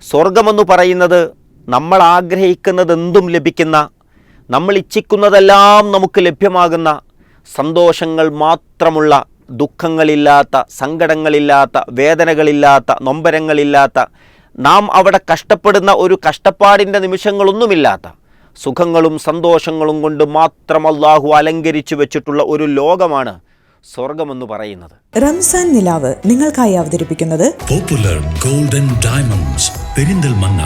സ്വർഗമെന്ന് പറയുന്നത് നമ്മൾ ആഗ്രഹിക്കുന്നതെന്തും ലഭിക്കുന്ന, നമ്മൾ ഇച്ഛിക്കുന്നതെല്ലാം നമുക്ക് ലഭ്യമാകുന്ന, സന്തോഷങ്ങൾ മാത്രമുള്ള, ദുഃഖങ്ങളില്ലാത്ത, സങ്കടങ്ങളില്ലാത്ത, വേദനകളില്ലാത്ത, നൊമ്പരങ്ങളില്ലാത്ത, നാം അവിടെ കഷ്ടപ്പെടുന്ന ഒരു കഷ്ടപ്പാടിൻ്റെ നിമിഷങ്ങളൊന്നുമില്ലാത്ത, സുഖങ്ങളും സന്തോഷങ്ങളും കൊണ്ട് മാത്രം അല്ലാഹു അലങ്കരിച്ചു വെച്ചിട്ടുള്ള ഒരു ലോകമാണ് സ്വർഗമെന്ന് പറയുന്നത്. റംസാൻ നിലാവ് നിങ്ങൾക്കായി അവതരിപ്പിക്കുന്നത് പോപ്പുലർ ഗോൾഡൻ ഡയമണ്ട്സ് പെരിന്തൽമണ്ണ.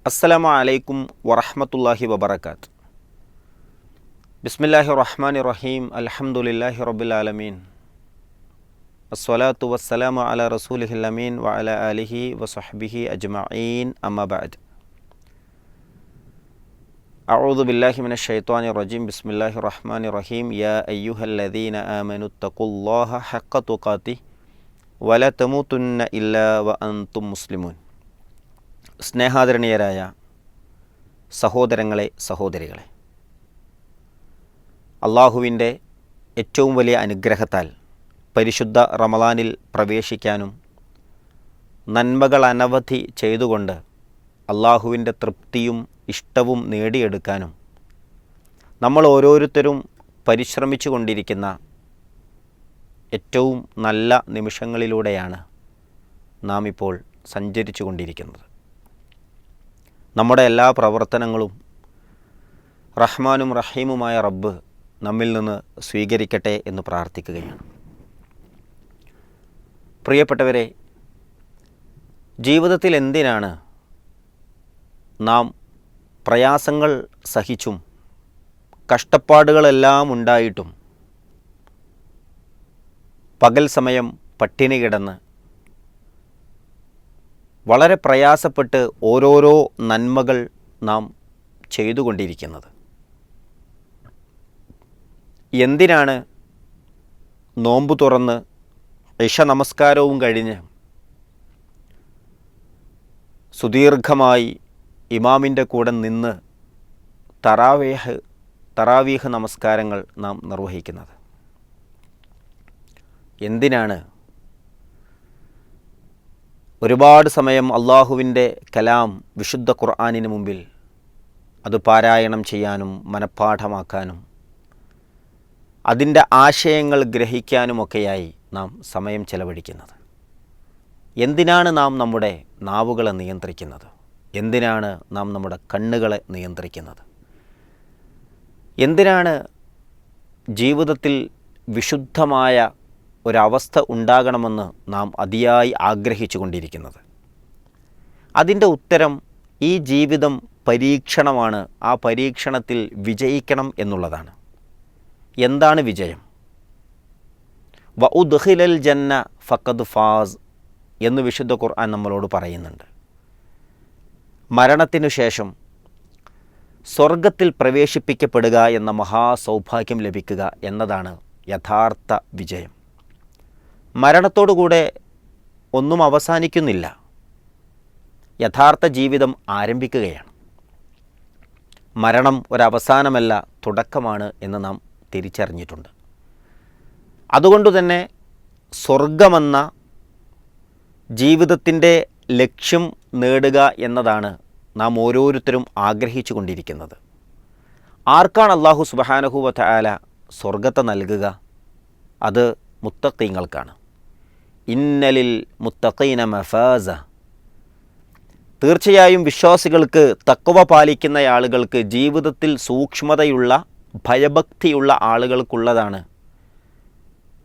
അസ്സലാമു അലൈക്കും വറഹ്മത്തുള്ളാഹി വബറകാത്ത്. ബിസ്മില്ലാഹിർ റഹ്മാനിർ റഹീം. അൽഹംദുലില്ലാഹി റബ്ബിൽ ആലമീൻ. അസ്സലാത്തു വസ്സലാമു അലാ റസൂലിഹിൽ അമീൻ വഅലാ ആലിഹി വസഹ്ബിഹി അജ്മഈൻ. അമ്മാ ബഅദ്. അഊദു ബില്ലാഹി മിനശ് ശൈത്വാനിർ റജീം. ബിസ്മില്ലാഹിർ റഹ്മാനിർ റഹീം. യാ അയ്യുഹല്ലദീന ആമനുത്തഖുല്ലാഹ ഹഖ്ക തുഖാതിഹി വലാ തമൂതുന്ന ഇല്ലാ വഅൻതും മുസ്ലിമൂൻ. സ്നേഹാദരണീയരായ സഹോദരങ്ങളെ, സഹോദരികളെ, അള്ളാഹുവിൻ്റെ ഏറ്റവും വലിയ അനുഗ്രഹത്താൽ പരിശുദ്ധ റമളാനിൽ പ്രവേശിക്കാനും നന്മകൾ അനവധി ചെയ്തുകൊണ്ട് അള്ളാഹുവിൻ്റെ തൃപ്തിയും ഇഷ്ടവും നേടിയെടുക്കാനും നമ്മൾ ഓരോരുത്തരും പരിശ്രമിച്ചു കൊണ്ടിരിക്കുന്ന ഏറ്റവും നല്ല നിമിഷങ്ങളിലൂടെയാണ് നാം ഇപ്പോൾ സഞ്ചരിച്ചു കൊണ്ടിരിക്കുന്നത്. നമ്മുടെ എല്ലാ പ്രവർത്തനങ്ങളും റഹ്മാനും റഹീമുമായ റബ്ബ് നമ്മിൽ നിന്ന് സ്വീകരിക്കട്ടെ എന്ന് പ്രാർത്ഥിക്കുകയാണ്. പ്രിയപ്പെട്ടവരെ, ജീവിതത്തിൽ എന്തിനാണ് നാം പ്രയാസങ്ങൾ സഹിച്ചും കഷ്ടപ്പാടുകളെല്ലാം ഉണ്ടായിട്ടും പകൽ സമയം പട്ടിണി കിടന്ന് വളരെ പ്രയാസപ്പെട്ട് ഓരോരോ നന്മകൾ നാം ചെയ്തുകൊണ്ടിരിക്കുന്നത്? എന്തിനാണ് നോമ്പ് തുറന്ന് ഇശ നമസ്കാരവും കഴിഞ്ഞ് സുദീർഘമായി ഇമാമിൻ്റെ കൂടെ നിന്ന് തറാവീഹ് നമസ്കാരങ്ങൾ നാം നിർവഹിക്കുന്നത്? എന്തിനാണ് ഒരുപാട് സമയം അള്ളാഹുവിൻ്റെ കലാം വിശുദ്ധ ഖുർആനിന് മുമ്പിൽ അത് പാരായണം ചെയ്യാനും മനഃപ്പാഠമാക്കാനും അതിൻ്റെ ആശയങ്ങൾ ഗ്രഹിക്കാനുമൊക്കെയായി നാം സമയം ചെലവഴിക്കുന്നത്? എന്തിനാണ് നാം നമ്മുടെ നാവുകളെ നിയന്ത്രിക്കുന്നത്? എന്തിനാണ് നാം നമ്മുടെ കണ്ണുകളെ നിയന്ത്രിക്കുന്നത്? എന്തിനാണ് ജീവിതത്തിൽ വിശുദ്ധമായ ഒരവസ്ഥ ഉണ്ടാകണമെന്ന് നാം അതിയായി ആഗ്രഹിച്ചു കൊണ്ടിരിക്കുന്നത്? അതിൻ്റെ ഉത്തരം ഈ ജീവിതം പരീക്ഷണമാണ്. ആ പരീക്ഷണത്തിൽ വിജയിക്കണം എന്നുള്ളതാണ്. എന്താണ് വിജയം? വഉദ്ഖിലൽ ജന്ന ഫഖദ് ഫാസ് എന്ന് വിശുദ്ധ ഖുർആൻ നമ്മളോട് പറയുന്നുണ്ട്. മരണത്തിനു ശേഷം സ്വർഗത്തിൽ പ്രവേശിപ്പിക്കപ്പെടുക എന്ന മഹാസൗഭാഗ്യം ലഭിക്കുക എന്നതാണ് യഥാർത്ഥ വിജയം. മരണത്തോടുകൂടെ ഒന്നും അവസാനിക്കുന്നില്ല. യഥാർത്ഥ ജീവിതം ആരംഭിക്കുകയാണ്. മരണം ഒരവസാനമല്ല, തുടക്കമാണ് എന്ന് നാം തിരിച്ചറിഞ്ഞിട്ടുണ്ട്. അതുകൊണ്ടുതന്നെ സ്വർഗമെന്ന ജീവിതത്തിൻ്റെ ലക്ഷ്യം നേടുക എന്നതാണ് നാം ഓരോരുത്തരും ആഗ്രഹിച്ചു കൊണ്ടിരിക്കുന്നത്. ആർക്കാണ് അല്ലാഹു സുബ്ഹാനഹു വ തആല സ്വർഗത്തെ നൽകുക? അത് മുത്തഖീങ്ങൾക്കാണ്. ഇന്നലിൽ മുത്തഖീന മഫാസ. തീർച്ചയായും വിശ്വാസികൾക്ക്, തഖ്വ പാലിക്കുന്ന ആളുകൾക്ക്, ജീവിതത്തിൽ സൂക്ഷ്മതയുള്ള ഭയഭക്തിയുള്ള ആളുകൾക്കുള്ളതാണ്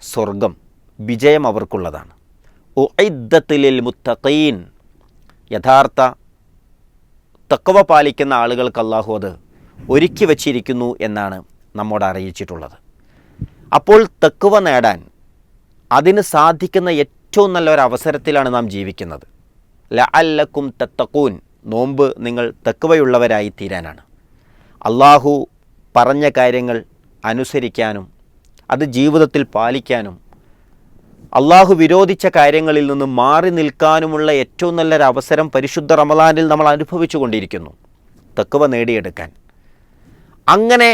സ്വർഗം. വിജയം അവർക്കുള്ളതാണ്. ഉഇദ്ദത്ത് ലിൽ മുത്തഖീൻ. യഥാർത്ഥ തഖ്വ പാലിക്കുന്ന ആളുകൾക്ക് അല്ലാഹു അത് ഒരുക്കി വച്ചിരിക്കുന്നു എന്നാണ് നമ്മോട് അറിയിച്ചിട്ടുള്ളത്. അപ്പോൾ തഖ്വ നേടാൻ അതിന് സാധിക്കുന്ന ഏറ്റവും നല്ലൊരവസരത്തിലാണ് നാം ജീവിക്കുന്നത്. ലഅല്ലക്കും തത്തഖൂൻ. നോമ്പ് നിങ്ങൾ തഖ്വയുള്ളവരായി തീരാനാണ്. അല്ലാഹു പറഞ്ഞ കാര്യങ്ങൾ അനുസരിക്കാനും അത് ജീവിതത്തിൽ പാലിക്കാനും അള്ളാഹു വിരോധിച്ച കാര്യങ്ങളിൽ നിന്ന് മാറി നിൽക്കാനുമുള്ള ഏറ്റവും നല്ലൊരു അവസരം പരിശുദ്ധ റമദാനിൽ നമ്മൾ അനുഭവിച്ചു കൊണ്ടിരിക്കുന്നു, തഖ്വ നേടിയെടുക്കാൻ. അങ്ങനെ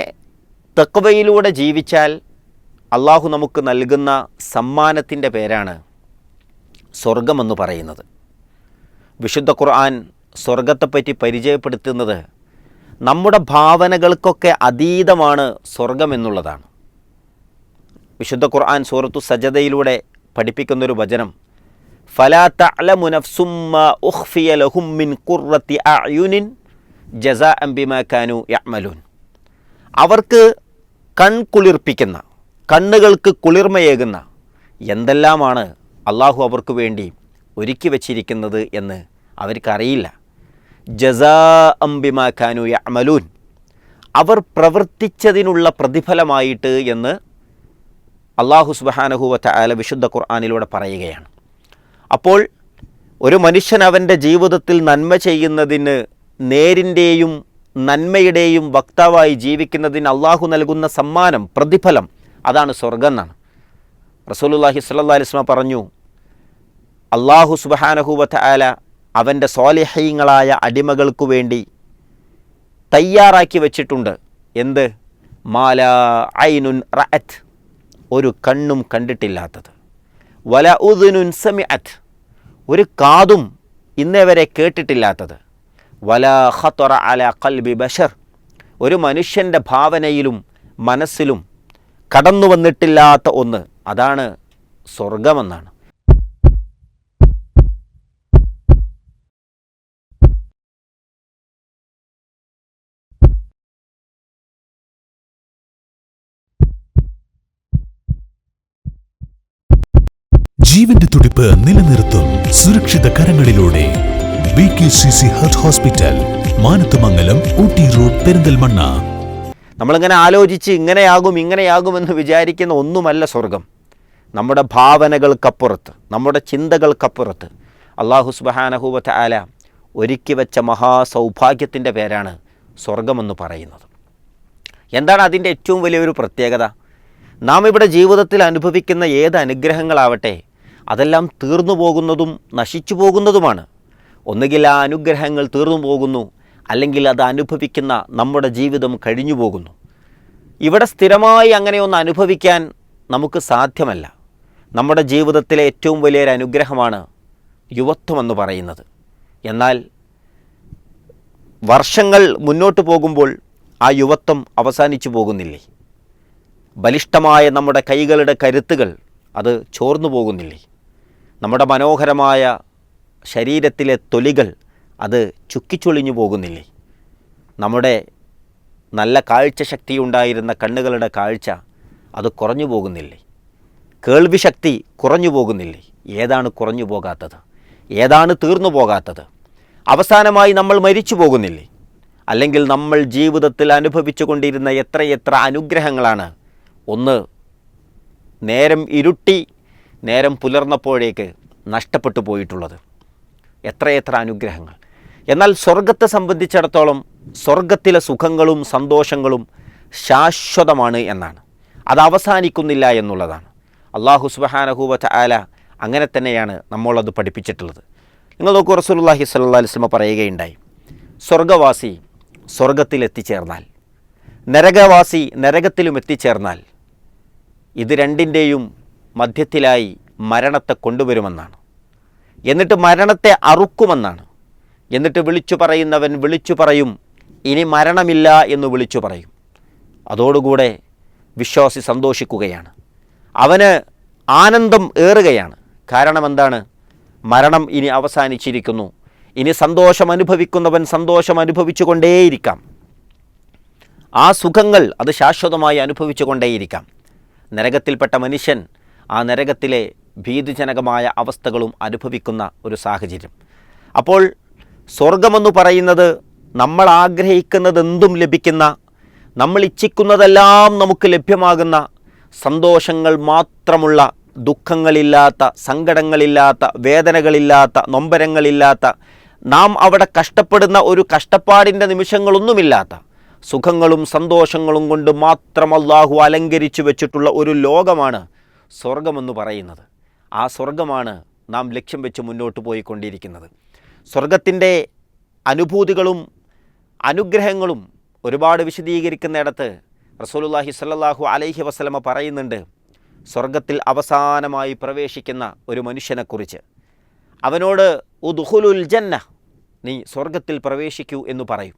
തഖ്വയിലൂടെ ജീവിച്ചാൽ അള്ളാഹു നമുക്ക് നൽകുന്ന സമ്മാനത്തിൻ്റെ പേരാണ് സ്വർഗമെന്ന് പറയുന്നത്. വിശുദ്ധ ഖുർആൻ സ്വർഗത്തെപ്പറ്റി പരിചയപ്പെടുത്തുന്നത് നമ്മുടെ ഭാവനകൾക്കൊക്കെ അതീതമാണ് സ്വർഗമെന്നുള്ളതാണ്. വിശുദ്ധ ഖുർആൻ സൂറത്തു സജദയിലൂടെ പഠിപ്പിക്കുന്നൊരു വചനം, ഫലാ തഅലമു നഫ്സും മാ ഉഖ്ഫിയ ലഹും മിൻ ഖുർറത്തി അഅ്യുനിൻ ജസാഅൻ ബിമാ കാനൂ യഅ്മലൂൻ. അവർക്ക് കൺകുളിർപ്പിക്കുന്ന, കണ്ണുകൾക്ക് കുളിർമയേകുന്ന എന്തെല്ലാമാണ് അള്ളാഹു അവർക്ക് വേണ്ടി ഒരുക്കി വച്ചിരിക്കുന്നത് എന്ന് അവർക്കറിയില്ല. ജസാഅൻ ബിമാ കാനൂ യഅ്മലൂൻ, അവർ പ്രവർത്തിച്ചതിനുള്ള പ്രതിഫലമായിട്ട് എന്ന് അള്ളാഹു സുബ്ഹാനഹു വ തആല വിശുദ്ധ ഖുർആനിലൂടെ പറയുകയാണ്. അപ്പോൾ ഒരു മനുഷ്യൻ അവൻ്റെ ജീവിതത്തിൽ നന്മ ചെയ്യുന്നതിന്, നേരിൻ്റെയും നന്മയുടെയും വക്താവായി ജീവിക്കുന്നതിന് അള്ളാഹു നൽകുന്ന സമ്മാനം, പ്രതിഫലം, അതാണ് സ്വർഗം എന്നാണ്. റസൂലുള്ളാഹി സ്വല്ലല്ലാഹി അലൈഹി വസല്ലം പറഞ്ഞു, അള്ളാഹു സുബ്ഹാനഹു വ തആല അവൻ്റെ സ്വാലിഹീങ്ങളായ അടിമകൾക്കു വേണ്ടി തയ്യാറാക്കി വച്ചിട്ടുണ്ട്. എന്ത്? മാലാ ഐനുൻ റഅത്ത്, ഒരു കണ്ണും കണ്ടിട്ടില്ലാത്തത്, വല ഉദുനുൻ സമിഅത്ത്, ഒരു കാതും ഇന്നേ വരെ കേട്ടിട്ടില്ലാത്തത്, വല ഖതറ അല ഖൽബി ബശർ, ഒരു മനുഷ്യൻ്റെ ഭാവനയിലും മനസ്സിലും കടന്നു വന്നിട്ടില്ലാത്ത ഒന്ന്, അതാണ് സ്വർഗമെന്നാണ്. ജീവന്റെ തുടിപ്പ് നിലനിർത്തും സുരക്ഷിത കരങ്ങളിലൂടെ BKCC heart hospital, Manathumangalam, Ooty road, Perinthalmanna. നമ്മളിങ്ങനെ ആലോചിച്ച് ഇങ്ങനെയാകുമെന്ന് വിചാരിക്കുന്ന ഒന്നുമല്ല സ്വർഗം. നമ്മുടെ ഭാവനകൾക്കപ്പുറത്ത്, നമ്മുടെ ചിന്തകൾക്കപ്പുറത്ത് അല്ലാഹു സുബ്ഹാനഹു വ തആല ഒരുക്കി വെച്ച മഹാസൗഭാഗ്യത്തിൻ്റെ പേരാണ് സ്വർഗമെന്ന് പറയുന്നത്. എന്താണ് അതിൻ്റെ ഏറ്റവും വലിയൊരു പ്രത്യേകത? നാം ഇവിടെ ജീവിതത്തിൽ അനുഭവിക്കുന്ന ഏത് അനുഗ്രഹങ്ങളാവട്ടെ, അതെല്ലാം തീർന്നു പോകുന്നതും നശിച്ചു പോകുന്നതുമാണ്. ഒന്നുകിൽ ആ അനുഗ്രഹങ്ങൾ തീർന്നു പോകുന്നു, അല്ലെങ്കിൽ അത് അനുഭവിക്കുന്ന നമ്മുടെ ജീവിതം കഴിഞ്ഞു പോകുന്നു. ഇവിടെ സ്ഥിരമായി അങ്ങനെയൊന്ന് അനുഭവിക്കാൻ നമുക്ക് സാധ്യമല്ല. നമ്മുടെ ജീവിതത്തിലെ ഏറ്റവും വലിയൊരു അനുഗ്രഹമാണ് യുവത്വമെന്ന് പറയുന്നത്. എന്നാൽ വർഷങ്ങൾ മുന്നോട്ട് പോകുമ്പോൾ ആ യുവത്വം അവസാനിച്ചു പോകുന്നില്ലേ? ബലിഷ്ഠമായ നമ്മുടെ കൈകളുടെ കരുത്തുകൾ അത് ചോർന്നു പോകുന്നില്ലേ? നമ്മുടെ മനോഹരമായ ശരീരത്തിലെ തൊലികൾ അത് ചുക്കിച്ചൊളിഞ്ഞു പോകുന്നില്ലേ? നമ്മുടെ നല്ല കാഴ്ച ശക്തിയുണ്ടായിരുന്ന കണ്ണുകളുടെ കാഴ്ച അത് കുറഞ്ഞു പോകുന്നില്ലേ? കേൾവി ശക്തി കുറഞ്ഞു പോകുന്നില്ലേ? ഏതാണ് കുറഞ്ഞു പോകാത്തത്? ഏതാണ് തീർന്നു പോകാത്തത്? അവസാനമായി നമ്മൾ മരിച്ചു പോകുന്നില്ലേ? അല്ലെങ്കിൽ നമ്മൾ ജീവിതത്തിൽ അനുഭവിച്ചു കൊണ്ടിരുന്ന എത്രയെത്ര അനുഗ്രഹങ്ങളാണ് ഒന്ന് നേരം ഇരുട്ടി നേരം പുലർന്നപ്പോഴേക്ക് നഷ്ടപ്പെട്ടു പോയിട്ടുള്ളത്. എത്രയെത്ര അനുഗ്രഹങ്ങൾ! എന്നാൽ സ്വർഗത്തെ സംബന്ധിച്ചിടത്തോളം സ്വർഗത്തിലെ സുഖങ്ങളും സന്തോഷങ്ങളും ശാശ്വതമാണ് എന്നാണ്, അത് അവസാനിക്കുന്നില്ല എന്നുള്ളതാണ്. അല്ലാഹു സുബ്ഹാനഹു വ തആല അങ്ങനെ തന്നെയാണ് നമ്മളത് പഠിപ്പിച്ചിട്ടുള്ളത്. നിങ്ങൾ നോക്കൂ, റസൂലുള്ളാഹി സ്വല്ലല്ലാഹി അലൈഹി വസല്ലം പറയുകയുണ്ടായി, സ്വർഗവാസി സ്വർഗത്തിലെത്തിച്ചേർന്നാൽ, നരകവാസി നരകത്തിലും എത്തിച്ചേർന്നാൽ, ഇത് രണ്ടിൻ്റെയും മധ്യത്തിലായി മരണത്തെ കൊണ്ടുവരുമെന്നാണ്. എന്നിട്ട് മരണത്തെ അറുക്കുമെന്നാണ്. എന്നിട്ട് വിളിച്ചു പറയുന്നവൻ വിളിച്ചു പറയും, ഇനി മരണമില്ല എന്ന് വിളിച്ചു പറയും. അതോടുകൂടെ വിശ്വാസി സന്തോഷിക്കുകയാണ്, അവന് ആനന്ദം ഏറുകയാണ്. കാരണം എന്താണ്? മരണം ഇനി അവസാനിച്ചിരിക്കുന്നു. ഇനി സന്തോഷം അനുഭവിക്കുന്നവൻ സന്തോഷം അനുഭവിച്ചു കൊണ്ടേയിരിക്കാം. ആ സുഖങ്ങൾ അത് ശാശ്വതമായി അനുഭവിച്ചു കൊണ്ടേയിരിക്കാം. നരകത്തിൽപ്പെട്ട മനുഷ്യൻ ആ നരകത്തിലെ ഭീതിജനകമായ അവസ്ഥകളും അനുഭവിക്കുന്ന ഒരു സാഹചര്യം. അപ്പോൾ സ്വർഗമെന്ന് പറയുന്നത് നമ്മൾ ആഗ്രഹിക്കുന്നതെന്തും ലഭിക്കുന്ന, നമ്മൾ ഇച്ഛിക്കുന്നതെല്ലാം നമുക്ക് ലഭ്യമാകുന്ന, സന്തോഷങ്ങൾ മാത്രമുള്ള, ദുഃഖങ്ങളില്ലാത്ത, സങ്കടങ്ങളില്ലാത്ത, വേദനകളില്ലാത്ത, നൊമ്പരങ്ങളില്ലാത്ത, നാം അവിടെ കഷ്ടപ്പെടുന്ന ഒരു കഷ്ടപ്പാടിൻ്റെ നിമിഷങ്ങളൊന്നുമില്ലാത്ത, സുഖങ്ങളും സന്തോഷങ്ങളും കൊണ്ട് മാത്രം അല്ലാഹു അലങ്കരിച്ചു വെച്ചിട്ടുള്ള ഒരു ലോകമാണ് സ്വർഗമെന്ന് പറയുന്നത്. ആ സ്വർഗമാണ് നാം ലക്ഷ്യം വെച്ച് മുന്നോട്ട് പോയിക്കൊണ്ടിരിക്കുന്നത്. സ്വർഗത്തിൻ്റെ അനുഭൂതികളും അനുഗ്രഹങ്ങളും ഒരുപാട് വിശദീകരിക്കുന്നിടത്ത് റസൂലുള്ളാഹി സ്വല്ലല്ലാഹു അലൈഹി വസല്ലമ പറയുന്നുണ്ട്, സ്വർഗത്തിൽ അവസാനമായി പ്രവേശിക്കുന്ന ഒരു മനുഷ്യനെക്കുറിച്ച്. അവനോട് ഉദ്ഖുലുൽ ജന്ന, നീ സ്വർഗത്തിൽ പ്രവേശിക്കൂ എന്ന് പറയും.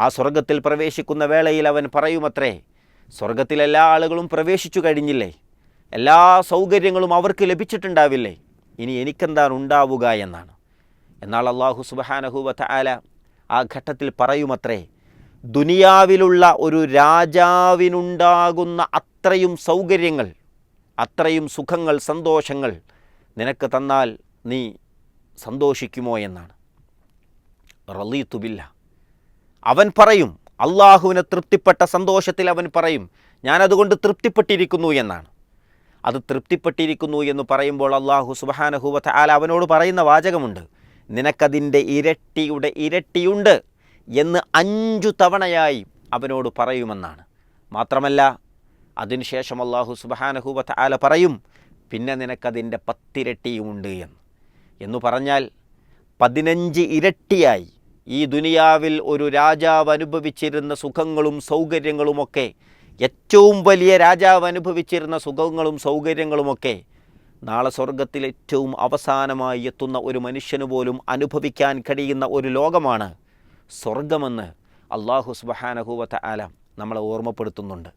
ആ സ്വർഗത്തിൽ പ്രവേശിക്കുന്ന വേളയിൽ അവൻ പറയുമത്രേ, സ്വർഗത്തിലെല്ലാ ആളുകളും പ്രവേശിച്ചു കഴിഞ്ഞില്ലേ, എല്ലാ സൗകര്യങ്ങളും അവർക്ക് ലഭിച്ചിട്ടുണ്ടാവില്ലേ, ഇനി എനിക്കെന്താണ് ഉണ്ടാവുക എന്നാണ്. എന്നാൽ അല്ലാഹു സുബ്ഹാനഹു വ തആല ആ ഘട്ടത്തിൽ പറയുമത്രേ, ദുനിയാവിലുള്ള ഒരു രാജാവിനുണ്ടാകുന്ന അത്രയും സൗകര്യങ്ങൾ, അത്രയും സുഖങ്ങൾ, സന്തോഷങ്ങൾ നിനക്ക് തന്നാൽ നീ സന്തോഷിക്കുമോ എന്നാണ്. റളീതു ബില്ലാ, അവൻ പറയും, അള്ളാഹുവിനെ തൃപ്തിപ്പെട്ട സന്തോഷത്തിൽ അവൻ പറയും, ഞാനതുകൊണ്ട് തൃപ്തിപ്പെട്ടിരിക്കുന്നു എന്നാണ്. അത് തൃപ്തിപ്പെട്ടിരിക്കുന്നു എന്ന് പറയുമ്പോൾ അല്ലാഹു സുബ്ഹാനഹു വ തആല അവനോട് പറയുന്ന വാചകമുണ്ട്, നിനക്കതിൻ്റെ ഇരട്ടിയുടെ ഇരട്ടിയുണ്ട് എന്ന് 5 തവണയായി അവനോട് പറയുമെന്നാണ്. മാത്രമല്ല അതിനുശേഷം അല്ലാഹു സുബ്ഹാനഹു വ തആല പറയും, പിന്നെ നിനക്കതിൻ്റെ 10 ഇരട്ടിയുമുണ്ട് എന്ന് പറഞ്ഞാൽ 15 ഇരട്ടിയായി ഈ ദുനിയാവിൽ ഒരു രാജാവ് അനുഭവിച്ചിരുന്ന സുഖങ്ങളും സൗകര്യങ്ങളുമൊക്കെ, ഏറ്റവും വലിയ രാജാവ് അനുഭവിച്ചിരുന്ന സുഖങ്ങളും സൗകര്യങ്ങളുമൊക്കെ നാളെ സ്വർഗത്തിൽ ഏറ്റവും അവസാനമായി എത്തുന്ന ഒരു മനുഷ്യന് പോലും അനുഭവിക്കാൻ കഴിയുന്ന ഒരു ലോകമാണ് സ്വർഗമെന്ന് അല്ലാഹു സുബ്ഹാനഹു വ തആല നമ്മളെ ഓർമ്മപ്പെടുത്തുന്നുണ്ട്.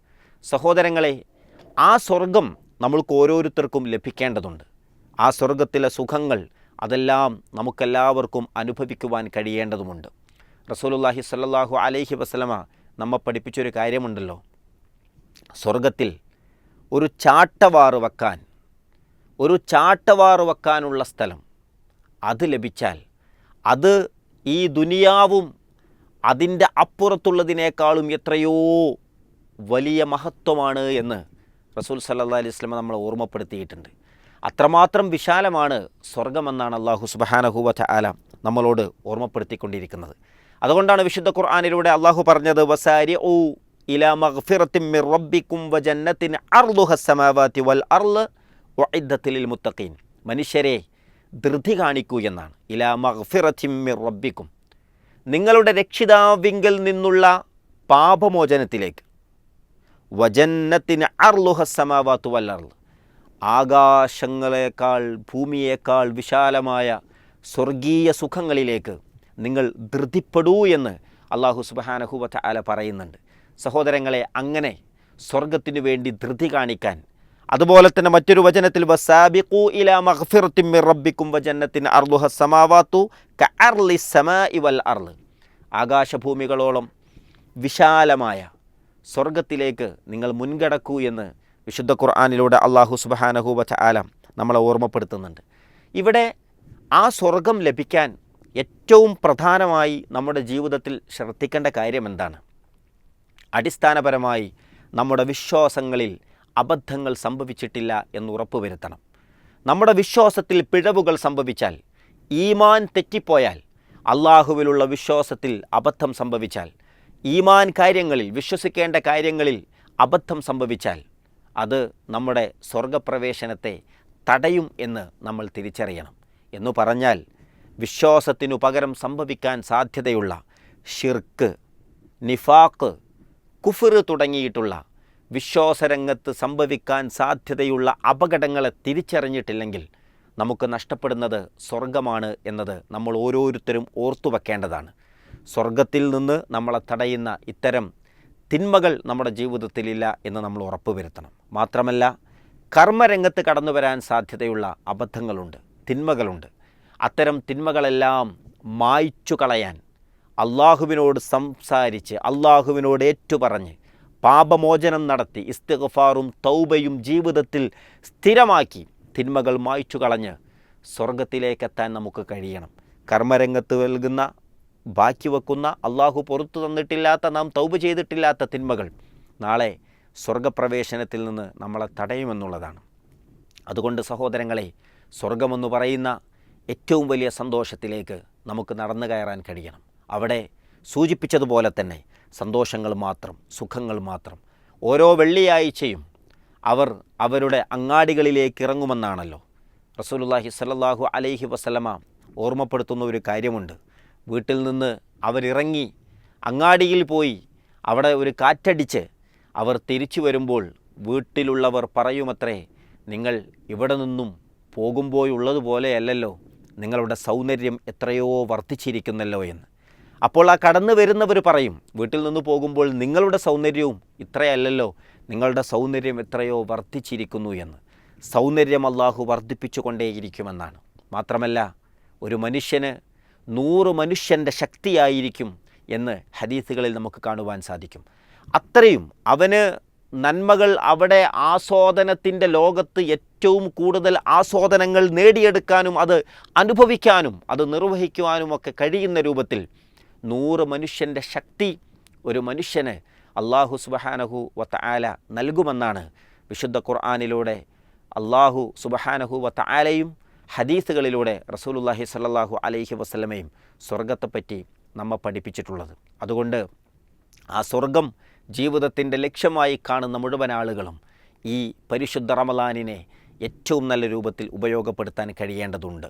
സഹോദരങ്ങളെ, ആ സ്വർഗം നമ്മൾക്ക് ഓരോരുത്തർക്കും ലഭിക്കേണ്ടതുണ്ട്. ആ സ്വർഗത്തിലെ സുഖങ്ങൾ അതെല്ലാം നമുക്കെല്ലാവർക്കും അനുഭവിക്കുവാൻ കഴിയേണ്ടതുമുണ്ട്. റസൂലുള്ളാഹി സ്വല്ലല്ലാഹു അലൈഹി വസല്ലമ നമ്മെ പഠിപ്പിച്ചൊരു കാര്യമുണ്ടല്ലോ, സ്വർഗത്തിൽ ഒരു ചാട്ടവാറ് വെക്കാനുള്ള സ്ഥലം അത് ലഭിച്ചാൽ അത് ഈ ദുനിയാവും അതിൻ്റെ അപ്പുറത്തുള്ളതിനേക്കാളും എത്രയോ വലിയ മഹത്വമാണ് എന്ന് റസൂൽ സല്ലല്ലാഹു അലൈഹി വസല്ലം നമ്മളെ ഓർമ്മപ്പെടുത്തിയിട്ടുണ്ട്. അത്രമാത്രം വിശാലമാണ് സ്വർഗമെന്നാണ് അല്ലാഹു സുബ്ഹാനഹു വ തആല നമ്മളോട് ഓർമ്മപ്പെടുത്തിക്കൊണ്ടിരിക്കുന്നത്. അതുകൊണ്ടാണ് വിശുദ്ധ ഖുർആനിലൂടെ അല്ലാഹു പറഞ്ഞത്, വസാരിഉ ഇലാ മഗ്ഫിറത്തിൻ മിർ റബ്ബിക്കും വ ജന്നത്തിൻ അർളുഹസ് സമാവാതി വൽ അർള് ഉഇദ്ദത്തിൽ ലിൽ മുത്തഖീൻ. മനുഷ്യരെ ധൃതി കാണിക്കൂ എന്നാണ്. ഇലാ മഗ്ഫിറത്തിൻ മിർ റബ്ബിക്കും, നിങ്ങളുടെ രക്ഷിതാവിങ്കൽ നിന്നുള്ള പാപമോചനത്തിലേക്ക്. വജന്നത്തിൻ അർളുഹസ് സമാവാതു വൽ അർള്, ആകാശങ്ങളേക്കാൾ ഭൂമിയേക്കാൾ വിശാലമായ സ്വർഗീയ സുഖങ്ങളിലേക്ക് നിങ്ങൾ ധൃതിപ്പെടൂ എന്ന് അല്ലാഹു സുബ്ഹാനഹു വ തആല പറയുന്നുണ്ട്. സഹോദരങ്ങളെ, അങ്ങനെ സ്വർഗത്തിനു വേണ്ടി ധൃതി കാണിക്കാൻ, അതുപോലെ തന്നെ മറ്റൊരു വചനത്തിൽ വസാബിഖൂ ഇലാ മഗ്ഫിറത്തിൻ മിർ റബ്ബിക്കും വജന്നത്തിൻ അർളുഹസ് സമാവാതു കഅർളിസ് സമാഇ വൽ അർള്, ആകാശഭൂമികളോളം വിശാലമായ സ്വർഗത്തിലേക്ക് നിങ്ങൾ മുൻകടക്കൂ എന്ന് വിശുദ്ധ ഖുർആനിലൂടെ അല്ലാഹു സുബ്ഹാനഹു വ തആല നമ്മളെ ഓർമ്മപ്പെടുത്തുന്നുണ്ട്. ഇവിടെ ആ സ്വർഗം ലഭിക്കാൻ ഏറ്റവും പ്രധാനമായി നമ്മുടെ ജീവിതത്തിൽ ശ്രദ്ധിക്കേണ്ട കാര്യം എന്താണ്? അടിസ്ഥാനപരമായി നമ്മുടെ വിശ്വാസങ്ങളിൽ അബദ്ധങ്ങൾ സംഭവിച്ചിട്ടില്ല എന്ന് ഉറപ്പുവരുത്തണം. നമ്മുടെ വിശ്വാസത്തിൽ പിഴവുകൾ സംഭവിച്ചാൽ, ഈമാൻ തെറ്റിപ്പോയാൽ, അള്ളാഹുവിലുള്ള വിശ്വാസത്തിൽ അബദ്ധം സംഭവിച്ചാൽ, ഈമാൻ കാര്യങ്ങളിൽ, വിശ്വസിക്കേണ്ട കാര്യങ്ങളിൽ അബദ്ധം സംഭവിച്ചാൽ അത് നമ്മുടെ സ്വർഗപ്രവേശനത്തെ തടയും എന്ന് നമ്മൾ തിരിച്ചറിയണം. എന്നു പറഞ്ഞാൽ വിശ്വാസത്തിനു പകരം സംഭവിക്കാൻ സാധ്യതയുള്ള ഷിർക്ക്, നിഫാഖ്, കുഫ്ർ തുടങ്ങിയിട്ടുള്ള വിശ്വാസരംഗത്ത് സംഭവിക്കാൻ സാധ്യതയുള്ള അപകടങ്ങളെ തിരിച്ചറിഞ്ഞിട്ടില്ലെങ്കിൽ നമുക്ക് നഷ്ടപ്പെടുന്നത് സ്വർഗമാണ് എന്നത് നമ്മൾ ഓരോരുത്തരും ഓർത്തുവെക്കേണ്ടതാണ്. സ്വർഗത്തിൽ നിന്ന് നമ്മളെ തടയുന്ന ഇത്തരം തിന്മകൾ നമ്മുടെ ജീവിതത്തിലില്ല എന്ന് നമ്മൾ ഉറപ്പുവരുത്തണം. മാത്രമല്ല, കർമ്മരംഗത്ത് കടന്നു വരാൻ സാധ്യതയുള്ള അബദ്ധങ്ങളുണ്ട്, തിന്മകളുണ്ട്. അത്തരം തിന്മകളെല്ലാം മായ്ച്ചു കളയാൻ അള്ളാഹുവിനോട് സംസാരിച്ച്, അള്ളാഹുവിനോട് ഏറ്റുപറഞ്ഞ്, പാപമോചനം നടത്തി, ഇസ്തിഗ്ഫാറും തൗബയും ജീവിതത്തിൽ സ്ഥിരമാക്കി തിന്മകൾ മായ്ച്ചു കളഞ്ഞ് സ്വർഗത്തിലേക്കെത്താൻ നമുക്ക് കഴിയണം. കർമ്മരംഗത്ത് നൽകുന്ന, ബാക്കി വെക്കുന്ന, അള്ളാഹു പുറത്തു തന്നിട്ടില്ലാത്ത, നാം തൗബ ചെയ്തിട്ടില്ലാത്ത തിന്മകൾ നാളെ സ്വർഗപ്രവേശനത്തിൽ നിന്ന് നമ്മളെ തടയുമെന്നുള്ളതാണ്. അതുകൊണ്ട് സഹോദരങ്ങളെ, സ്വർഗമെന്ന് പറയുന്ന ഏറ്റവും വലിയ സന്തോഷത്തിലേക്ക് നമുക്ക് നടന്നു കയറാൻ കഴിയണം. അവിടെ സൂചിപ്പിച്ചതുപോലെ തന്നെ സന്തോഷങ്ങൾ മാത്രം, സുഖങ്ങൾ മാത്രം. ഓരോ വെള്ളിയാഴ്ചയും അവർ അവരുടെ അങ്ങാടികളിലേക്ക് ഇറങ്ങുമെന്നാണല്ലോ. റസൂലുള്ളാഹി സ്വല്ലല്ലാഹു അലൈഹി വസല്ലമ ഓർമ്മപ്പെടുത്തുന്ന ഒരു കാര്യമുണ്ട്. വീട്ടിൽ നിന്ന് അവരിറങ്ങി അങ്ങാടിയിൽ പോയി അവിടെ ഒരു കാറ്റടിച്ച് അവർ തിരിച്ചു വരുമ്പോൾ വീട്ടിലുള്ളവർ പറയുമത്രേ, നിങ്ങൾ ഇവിടെ നിന്നും പോകുമ്പോഴുള്ളതുപോലെയല്ലല്ലോ, നിങ്ങളുടെ സൗന്ദര്യം എത്രയോ വർദ്ധിച്ചിരിക്കുന്നല്ലോ എന്ന്. അപ്പോൾ ആ കടന്നു വരുന്നവർ പറയും, വീട്ടിൽ നിന്ന് പോകുമ്പോൾ നിങ്ങളുടെ സൗന്ദര്യവും ഇത്രയല്ലല്ലോ, നിങ്ങളുടെ സൗന്ദര്യം എത്രയോ വർദ്ധിച്ചിരിക്കുന്നു എന്ന്. സൗന്ദര്യം അല്ലാഹു വർദ്ധിപ്പിച്ചു കൊണ്ടേയിരിക്കുമെന്നാണ്. മാത്രമല്ല, ഒരു മനുഷ്യന് 100 മനുഷ്യൻ്റെ ശക്തിയായിരിക്കും എന്ന് ഹദീസുകളിൽ നമുക്ക് കാണുവാൻ സാധിക്കും. അത്രയും അവന് നന്മകൾ, അവിടെ ആസ്വാദനത്തിൻ്റെ ലോകത്ത് ഏറ്റവും കൂടുതൽ ആസ്വാദനങ്ങൾ നേടിയെടുക്കാനും അത് അനുഭവിക്കാനും അത് നിർവഹിക്കുവാനുമൊക്കെ കഴിയുന്ന രൂപത്തിൽ 100 മനുഷ്യൻ്റെ ശക്തി ഒരു മനുഷ്യന് അല്ലാഹു സുബ്ഹാനഹു വതആല നൽകുമെന്നാണ് വിശുദ്ധ ഖുർആനിലൂടെ അല്ലാഹു സുബ്ഹാനഹു വതആലയും ഹദീസുകളിലൂടെ റസൂലുള്ളാഹി സ്വല്ലല്ലാഹു അലൈഹി വസല്ലമയും സ്വർഗത്തെപ്പറ്റി നമ്മെ പഠിപ്പിച്ചിട്ടുള്ളത്. അതുകൊണ്ട് ആ സ്വർഗം ജീവിതത്തിൻ്റെ ലക്ഷ്യമായി കാണുന്ന മുഴുവൻ ആളുകളും ഈ പരിശുദ്ധ റമളാനിനെ ഏറ്റവും നല്ല രൂപത്തിൽ ഉപയോഗപ്പെടുത്താൻ കഴിയേണ്ടതുണ്ട്.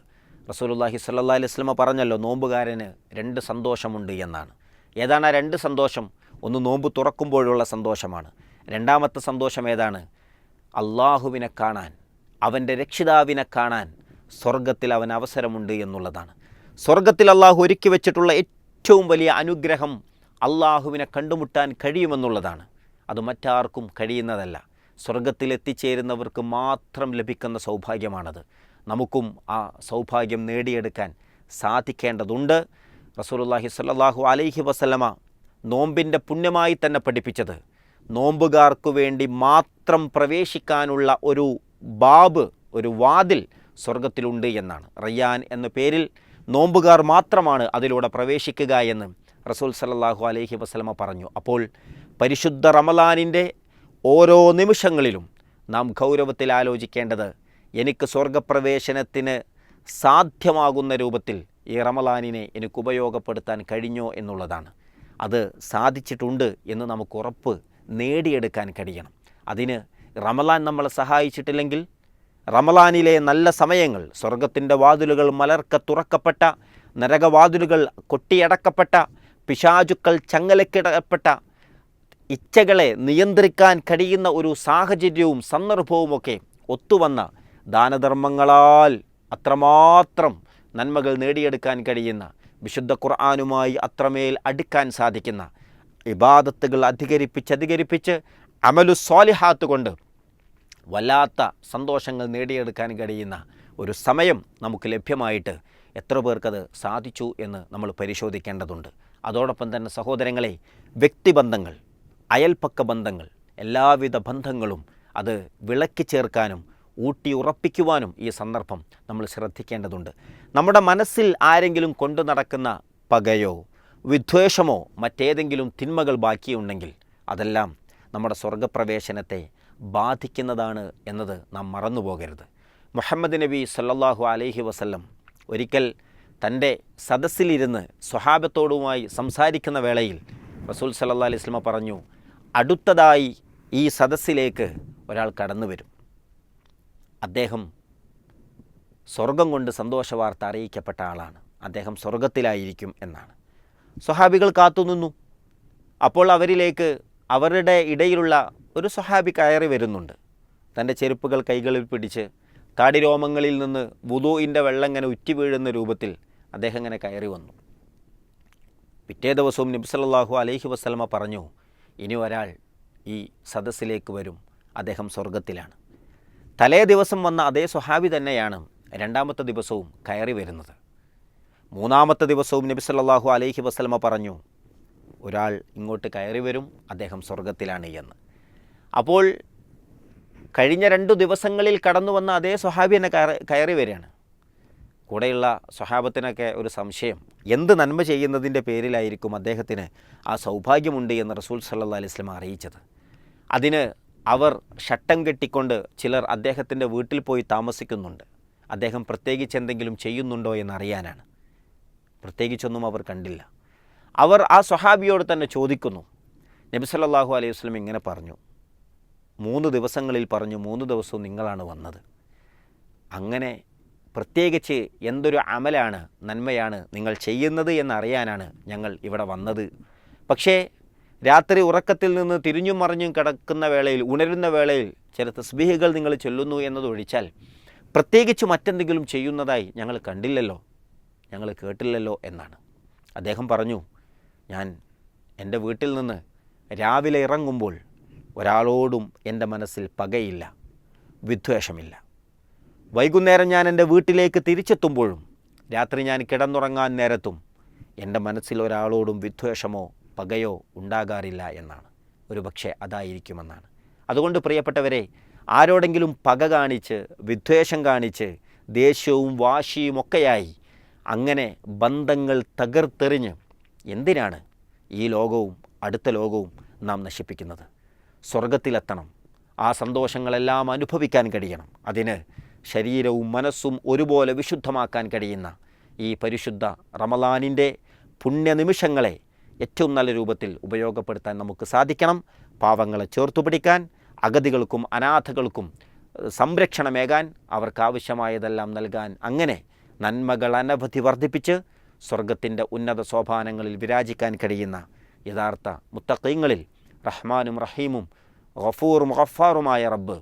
റസൂലുള്ളാഹി സ്വല്ലല്ലാഹു അലൈഹി വസല്ലമ പറഞ്ഞല്ലോ, നോമ്പുകാരന് 2 സന്തോഷമുണ്ട് എന്നാണ്. ഏതാണ് ആ 2 സന്തോഷം? ഒന്ന് നോമ്പ് തുറക്കുമ്പോഴുള്ള സന്തോഷമാണ്. രണ്ടാമത്തെ സന്തോഷം ഏതാണ്? അള്ളാഹുവിനെ കാണാൻ, അവൻ്റെ രക്ഷിതാവിനെ കാണാൻ സ്വർഗത്തിൽ അവന് അവസരമുണ്ട് എന്നുള്ളതാണ്. സ്വർഗത്തിൽ അള്ളാഹു ഒരുക്കി വെച്ചിട്ടുള്ള ഏറ്റവും വലിയ അനുഗ്രഹം അള്ളാഹുവിനെ കണ്ടുമുട്ടാൻ കഴിയുമെന്നുള്ളതാണ്. അത് മറ്റാർക്കും കഴിയുന്നതല്ല. സ്വർഗത്തിൽ എത്തിച്ചേരുന്നവർക്ക് മാത്രം ലഭിക്കുന്ന സൗഭാഗ്യമാണത്. നമുക്കും ആ സൗഭാഗ്യം നേടിയെടുക്കാൻ സാധിക്കേണ്ടതുണ്ട്. റസൂലുള്ളാഹി സ്വല്ലല്ലാഹു അലൈഹി വസല്ലമ നോമ്പിൻ്റെ പുണ്യമായി തന്നെ പഠിപ്പിച്ചത്, നോമ്പുകാർക്ക് വേണ്ടി മാത്രം പ്രവേശിക്കാനുള്ള ഒരു ബാബ്, ഒരു വാതിൽ സ്വർഗത്തിലുണ്ട് എന്നാണ്. റയ്യാൻ എന്ന പേരിൽ നോമ്പുകാർ മാത്രമാണ് അതിലൂടെ പ്രവേശിക്കുക എന്ന് റസൂൽ സല്ലല്ലാഹു അലൈഹി വസല്ലമ പറഞ്ഞു. അപ്പോൾ പരിശുദ്ധ റമളാനിൻ്റെ ഓരോ നിമിഷങ്ങളിലും നാം ഗൗരവത്തിൽ ആലോചിക്കേണ്ടത്, എനിക്ക് സ്വർഗപ്രവേശനത്തിന് സാധ്യമാകുന്ന രൂപത്തിൽ ഈ റമളാനിനെ എനിക്ക് ഉപയോഗപ്പെടുത്താൻ കഴിഞ്ഞോ എന്നുള്ളതാണ്. അത് സാധിച്ചിട്ടുണ്ട് എന്ന് നമുക്ക് ഉറപ്പ് നേടിയെടുക്കാൻ കഴിയണം. അതിന് റമളാൻ നമ്മളെ സഹായിച്ചിട്ടില്ലെങ്കിൽ, റമളാനിലെ നല്ല സമയങ്ങൾ, സ്വർഗത്തിൻ്റെ വാതിലുകൾ മലർക്ക തുറക്കപ്പെട്ട, നരകവാതിലുകൾ കൊട്ടിയടക്കപ്പെട്ട, പിശാചുക്കൾ ചങ്ങലക്കിടപ്പെട്ട, ഇച്ഛകളെ നിയന്ത്രിക്കാൻ കഴിയുന്ന ഒരു സാഹചര്യവും സന്ദർഭവുമൊക്കെ ഒത്തുവന്ന, ദാനധർമ്മങ്ങളാൽ അത്രമാത്രം നന്മകൾ നേടിയെടുക്കാൻ കഴിയുന്ന, വിശുദ്ധ ഖുർആനുമായി അത്രമേൽ അടുക്കാൻ സാധിക്കുന്ന, ഇബാദത്തുകൾ അധികരിപ്പിച്ച് അമലു സ്വാലിഹാത്ത് കൊണ്ട് വല്ലാത്ത സന്തോഷങ്ങൾ നേടിയെടുക്കാൻ കഴിയുന്ന ഒരു സമയം നമുക്ക് ലഭ്യമായിട്ട് എത്ര പേർക്കത് സാധിച്ചു എന്ന് നമ്മൾ പരിശോധിക്കേണ്ടതുണ്ട്. അതോടൊപ്പം തന്നെ സഹോദരങ്ങളെ, വ്യക്തിബന്ധങ്ങൾ, അയൽപ്പക്ക ബന്ധങ്ങൾ, എല്ലാവിധ ബന്ധങ്ങളും അത് വിളക്കി ചേർക്കാനും ഊട്ടി ഉറപ്പിക്കുവാനും ഈ സന്ദർഭം നമ്മൾ ശ്രദ്ധിക്കേണ്ടതുണ്ട്. നമ്മുടെ മനസ്സിൽ ആരെങ്കിലും കൊണ്ടു നടക്കുന്ന പകയോ വിദ്വേഷമോ മറ്റേതെങ്കിലും തിന്മകൾ ബാക്കിയുണ്ടെങ്കിൽ അതെല്ലാം നമ്മുടെ സ്വർഗപ്രവേശനത്തെ ബാധിക്കുന്നതാണ് എന്നത് നാം മറന്നു പോകരുത്. മുഹമ്മദ് നബി സല്ലല്ലാഹു അലൈഹി വസല്ലം ഒരിക്കൽ തൻ്റെ സദസ്സിലിരുന്ന് സ്വഹാബത്തോടുമായി സംസാരിക്കുന്ന വേളയിൽ റസൂൽ സല്ലല്ലാഹു അലൈഹി വസല്ലം പറഞ്ഞു, അടുത്തതായി ഈ സദസ്സിലേക്ക് ഒരാൾ കടന്നു വരും, അദ്ദേഹം സ്വർഗം കൊണ്ട് സന്തോഷവാർത്ത അറിയിക്കപ്പെട്ട ആളാണ്, അദ്ദേഹം സ്വർഗത്തിലായിരിക്കും എന്നാണ്. സ്വഹാബികൾ കാത്തുനിന്നു. അപ്പോൾ അവരിലേക്ക് അവരുടെ ഇടയിലുള്ള ഒരു സ്വഹാബി കയറി വരുന്നുണ്ട്. തൻ്റെ ചെരുപ്പുകൾ കൈകളിൽ പിടിച്ച് താടിരോമങ്ങളിൽ നിന്ന് വുദൂഇൻ്റെ വെള്ളം ഇങ്ങനെ ഉറ്റി വീഴുന്ന രൂപത്തിൽ അദ്ദേഹം ഇങ്ങനെ കയറി വന്നു. പിറ്റേ ദിവസവും നബി സല്ലല്ലാഹു അലൈഹി വസല്ലമ പറഞ്ഞു, ഇനി ഒരാൾ ഈ സദസ്സിലേക്ക് വരും, അദ്ദേഹം സ്വർഗത്തിലാണ്. തലേ ദിവസം വന്ന അതേ സ്വഹാബി തന്നെയാണ് രണ്ടാമത്തെ ദിവസവും കയറി വരുന്നത്. മൂന്നാമത്തെ ദിവസവും നബി സല്ലല്ലാഹു അലൈഹി വസല്ലമ പറഞ്ഞു, ഒരാൾ ഇങ്ങോട്ട് കയറി വരും, അദ്ദേഹം സ്വർഗത്തിലാണ് എന്ന്. അപ്പോൾ കഴിഞ്ഞ 2 ദിവസങ്ങളിൽ കടന്നു വന്ന അതേ സ്വഹാബി എന്നെ കയറി വരികയാണ്. കൂടെയുള്ള സ്വഹാബത്തിനൊക്കെ ഒരു സംശയം, എന്ത് നന്മ ചെയ്യുന്നതിൻ്റെ പേരിലായിരിക്കും അദ്ദേഹത്തിന് ആ സൗഭാഗ്യമുണ്ട് എന്ന് റസൂൽ സല്ലല്ലാഹു അലൈഹി വസല്ലം അറിയിച്ചത്. അതിന് അവർ ഷട്ടം കെട്ടിക്കൊണ്ട് ചിലർ അദ്ദേഹത്തിൻ്റെ വീട്ടിൽ പോയി താമസിക്കുന്നുണ്ട്. അദ്ദേഹം പ്രത്യേകിച്ച് എന്തെങ്കിലും ചെയ്യുന്നുണ്ടോ എന്നറിയാനാണ്. പ്രത്യേകിച്ചൊന്നും അവർ കണ്ടില്ല. അവർ ആ സ്വഹാബിയോട് തന്നെ ചോദിക്കുന്നു, നബി സല്ലല്ലാഹു അലൈഹി വസല്ലം ഇങ്ങനെ പറഞ്ഞു, 3 ദിവസങ്ങളിൽ പറഞ്ഞു, 3 ദിവസവും നിങ്ങളാണ് വന്നത്. അങ്ങനെ പ്രത്യേകിച്ച് എന്തൊരു അമലാണ്, നന്മയാണ് നിങ്ങൾ ചെയ്യുന്നത് എന്നറിയാനാണ് ഞങ്ങൾ ഇവിടെ വന്നത്. പക്ഷേ രാത്രി ഉറക്കത്തിൽ നിന്ന് തിരിഞ്ഞും മറിഞ്ഞും കിടക്കുന്ന വേളയിൽ, ഉണരുന്ന വേളയിൽ ചില തസ്ബീഹുകൾ നിങ്ങൾ ചൊല്ലുന്നു എന്നതൊഴിച്ചാൽ പ്രത്യേകിച്ച് മറ്റെന്തെങ്കിലും ചെയ്യുന്നതായി ഞങ്ങൾ കണ്ടില്ലല്ലോ, ഞങ്ങൾ കേട്ടില്ലല്ലോ എന്നാണ്. അദ്ദേഹം പറഞ്ഞു, ഞാൻ എൻ്റെ വീട്ടിൽ നിന്ന് രാവിലെ ഇറങ്ങുമ്പോൾ ഒരാളോടും എൻ്റെ മനസ്സിൽ പകയില്ല, വിദ്വേഷമില്ല. വൈകുന്നേരം ഞാൻ എൻ്റെ വീട്ടിലേക്ക് തിരിച്ചെത്തുമ്പോഴും രാത്രി ഞാൻ കിടന്നുറങ്ങാൻ നേരത്തും എൻ്റെ മനസ്സിൽ ഒരാളോടും വിദ്വേഷമോ പകയോ ഉണ്ടാകാറില്ല എന്നാണ്. ഒരു പക്ഷേ അതായിരിക്കുമെന്നാണ്. അതുകൊണ്ട് പ്രിയപ്പെട്ടവരെ, ആരോടെങ്കിലും പക കാണിച്ച്, വിദ്വേഷം കാണിച്ച്, ദേഷ്യവും വാശിയുമൊക്കെയായി അങ്ങനെ ബന്ധങ്ങൾ തകർത്തെറിഞ്ഞ് എന്തിനാണ് ഈ ലോകവും അടുത്ത ലോകവും നാം നശിപ്പിക്കുന്നത്? സ്വർഗത്തിലെത്തണം, ആ സന്തോഷങ്ങളെല്ലാം അനുഭവിക്കാൻ കഴിയണം. അതിന് ശരീരവും മനസ്സും ഒരുപോലെ വിശുദ്ധമാക്കാൻ കഴിയുന്ന ഈ പരിശുദ്ധ റമളാനിൻ്റെ പുണ്യനിമിഷങ്ങളെ ഏറ്റവും നല്ല രൂപത്തിൽ ഉപയോഗപ്പെടുത്താൻ നമുക്ക് സാധിക്കണം. പാവങ്ങളെ ചേർത്തുപിടിക്കാൻ, അഗതികൾക്കും അനാഥകൾക്കും സംരക്ഷണമേകാൻ, അവർക്കാവശ്യമായതെല്ലാം നൽകാൻ, അങ്ങനെ നന്മകൾ അനവധി വർദ്ധിപ്പിച്ച് സ്വർഗത്തിൻ്റെ ഉന്നത സോപാനങ്ങളിൽ വിരാജിക്കാൻ കഴിയുന്ന യഥാർത്ഥ മുത്തഖീങ്ങളിൽ റഹ്മാനും റഹീമും ഗഫൂറും ഗഫാറുമായ റബ്ബ്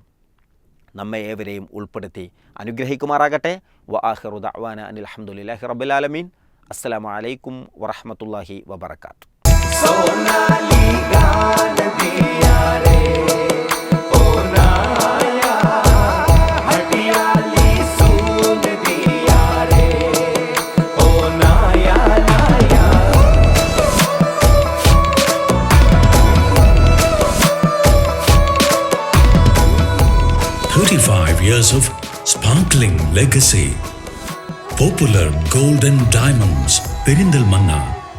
നമ്മെ ഏവരെയും ഉൾപ്പെടുത്തി അനുഗ്രഹിക്കുമാറാകട്ടെ. വആഖിറു ദഅ്വാന അനിൽ ഹംദുലില്ലാഹി റബ്ബിൽ ആലമീൻ. അസ്സലാമു അലൈക്കും വറഹ്മത്തുള്ളാഹി വബറകാതുഹു. Years of sparkling legacy. Popular Gold and Diamonds, Perindalmanna.